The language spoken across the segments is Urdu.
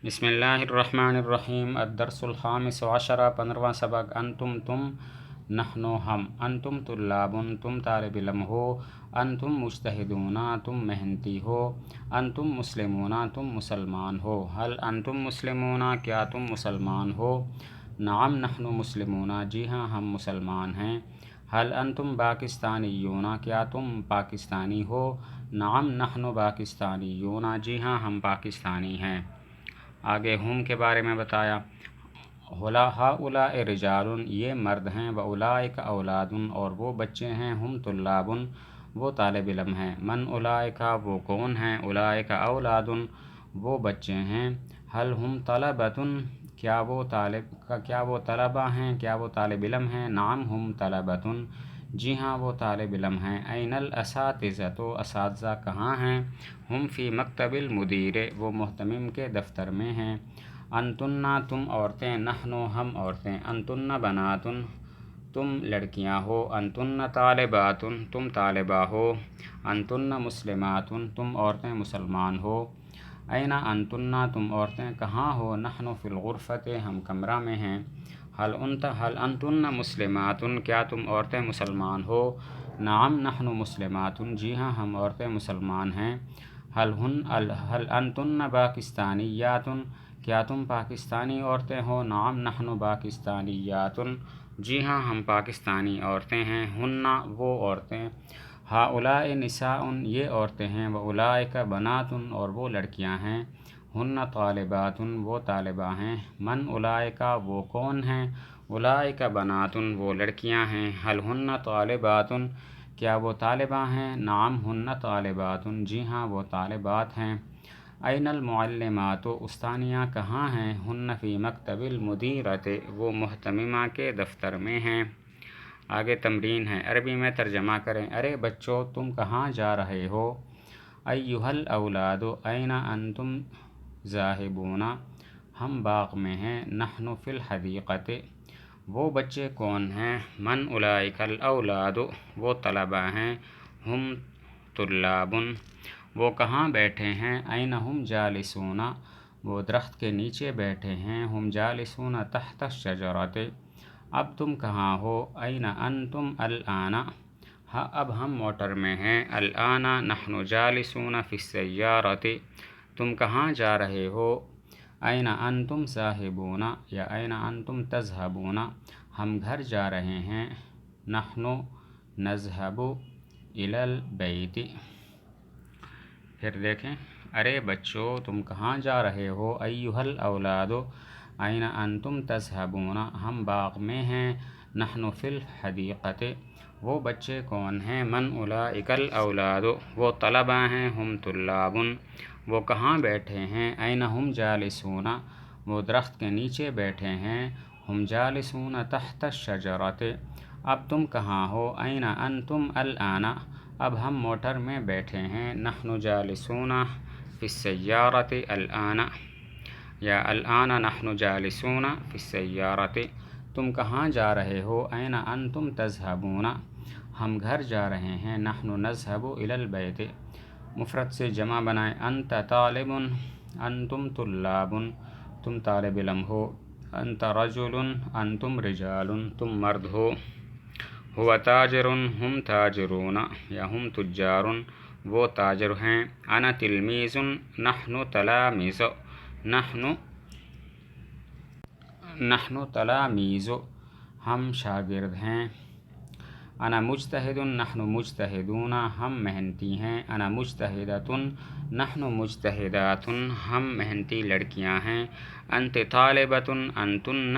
بسم اللہ الرحمن الرحیم الدرس الخامس عشرہ 15واں سبق انتم تم نحن ہم انتم طلاب تم طالب علم ہو انتم مجتہدون تم محنتی ہو انتم مسلمون تم مسلمان ہو هل انتم مسلمون کیا تم مسلمان ہو نعم نحن مسلمون جی ہاں ہم مسلمان ہیں هل انتم پاکستانیون کیا تم پاکستانی ہو نعم نحن پاکستانیون جی ہاں ہم پاکستانی ہیں۔ آگے ہم کے بارے میں بتایا، ہؤلاء رجال یہ مرد ہیں، واولئک اولاد اور وہ بچے ہیں، ہم طلاب وہ طالب علم ہیں، من اولئک وہ کون ہیں، اولئک اولاد وہ بچے ہیں، هل ہم طلبۃ کیا وہ طلبہ ہیں، کیا وہ طالب علم ہیں، نعم ہم طلبۃ جی ہاں وہ طالب علم ہیں، این الاساتذۃ اساتذہ کہاں ہیں، ہم فی مکتب المدیر وہ محتمم کے دفتر میں ہیں، انتن تم عورتیں، نحن ہم عورتیں، انتن بنات تم لڑکیاں ہو، انتن طالبات تم طالبہ ہو، انتن مسلمات تم عورتیں مسلمان ہو، این انتن تم عورتیں کہاں ہو، نحن فی الغرفۃ ہم کمرہ میں ہیں، هل انتن مسلمات کیا تم عورتیں مسلمان ہو، نعم نحن مسلمات جی ہاں ہم عورتیں مسلمان ہیں، هل انتن پاکستانیات کیا تم پاکستانی عورتیں ہو، نعم نحن پاکستانیات جی ہاں ہم پاکستانی عورتیں ہیں، ہن وہ عورتیں، ہؤلاء نساء یہ عورتیں ہیں، واولئک بنات اور وہ لڑکیاں ہیں، ہن طالبات وہ طالبہ ہیں، من اولئک وہ کون ہیں، اولئک بنات وہ لڑکیاں ہیں، هل ہن طالبات کیا وہ طالبہ ہیں، نعم ہن طالبات جی ہاں وہ طالبات ہیں، این المعلمات استانیہ کہاں ہیں، ہن فی مکتب المدیرۃ وہ محتممہ کے دفتر میں ہیں۔ آگے تمرین ہے، عربی میں ترجمہ کریں، ارے بچوں تم کہاں جا رہے ہو، ایھا الاولاد این انتم ذاہبون ہم باغ میں ہیں، نحن فی الحدیقۃ وہ بچے کون ہیں، من اولئک الاولاد وہ طلبہ ہیں، ہم طلاب وہ کہاں بیٹھے ہیں، این ہم جالسون وہ درخت کے نیچے بیٹھے ہیں، ہم جالسون تحت الشجرۃ اب تم کہاں ہو، این انتم الآن اب ہم موٹر میں ہیں، الآن نحن جالسون فی السیارۃ تم کہاں جا رہے ہو، این انتم ذاہبون یا این انتم تذهبون ہم گھر جا رہے ہیں، نحن نذهب الی البیت۔ پھر دیکھیں، ارے بچوں تم کہاں جا رہے ہو، ایھا الاولاد این انتم تذهبون ہم باغ میں ہیں، نحن فی الحدیقۃ وہ بچے کون ہیں، من اولئک الاولاد وہ طلبہ ہیں، ہم طلاب وہ کہاں بیٹھے ہیں، این ہم جالسون وہ درخت کے نیچے بیٹھے ہیں، ہم جالسون تحت الشجرۃ اب تم کہاں ہو، این انتم الآن اب ہم موٹر میں بیٹھے ہیں، نحن جالسون فی السیارۃ الآن یا الآن نحن جالسون فی السیارۃ تم کہاں جا رہے ہو، این انتم تذهبون ہم گھر جا رہے ہیں، نحن نذهب الی البیت۔ مفرد سے جمع بنائیں، انت طالب انتم طلاب تم طالب علم ہو، انت رجل انتم رجال تم مرد ہو، هو تاجر ہم تاجرون یا ہم تجار وہ تاجر ہیں، انا تلمیذ نحن تلاميذ نحن تلاميذ ہم شاگرد ہیں، انا مجتہد نحن مجتہدون ہم محنتی ہیں، انا مجتہدۃ نحن مجتہدات ہم محنتی لڑکیاں ہیں، انت طالبۃ انتن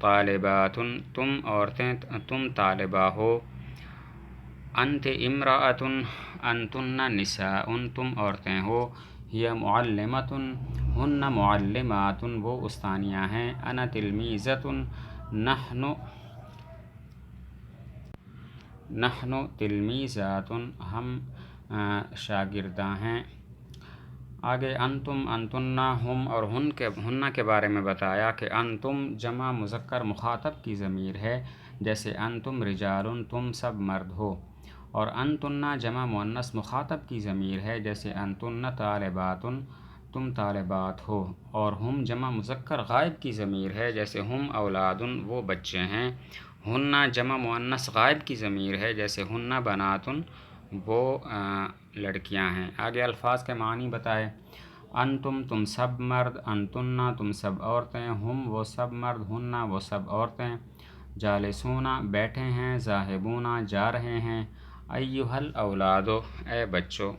طالبات تم عورتیں تم طالبہ ہو، انت امرأۃ انتن نساء تم عورتیں ہو، ہی معلمۃ ہن معلمات وہ استانیہ ہیں، انا تلمیذۃ نحن تلمیذات ہم شاگرداں ہیں۔ آگے انتم انتن ہم اور ہن کے بارے میں بتایا کہ انتم جمع مذکر مخاطب کی ضمیر ہے، جیسے انتم رجال تم سب مرد ہو، اور انتن جمع مؤنث مخاطب کی ضمیر ہے، جیسے انتن طالبات تم طالبات ہو، اور ہم جمع مذکر غائب کی ضمیر ہے، جیسے ہم اولادن وہ بچے ہیں، ہننا جمع مؤنث غائب کی ضمیر ہے، جیسے ہننا بناتن وہ لڑکیاں ہیں۔ آگے الفاظ کے معنی بتائے۔ انتم تم سب مرد، انتنا تم سب عورتیں، ہم وہ سب مرد، ہننا وہ سب عورتیں، جالسونا بیٹھے ہیں، ذاہبونا جا رہے ہیں، ایھا الاولاد اے بچوں۔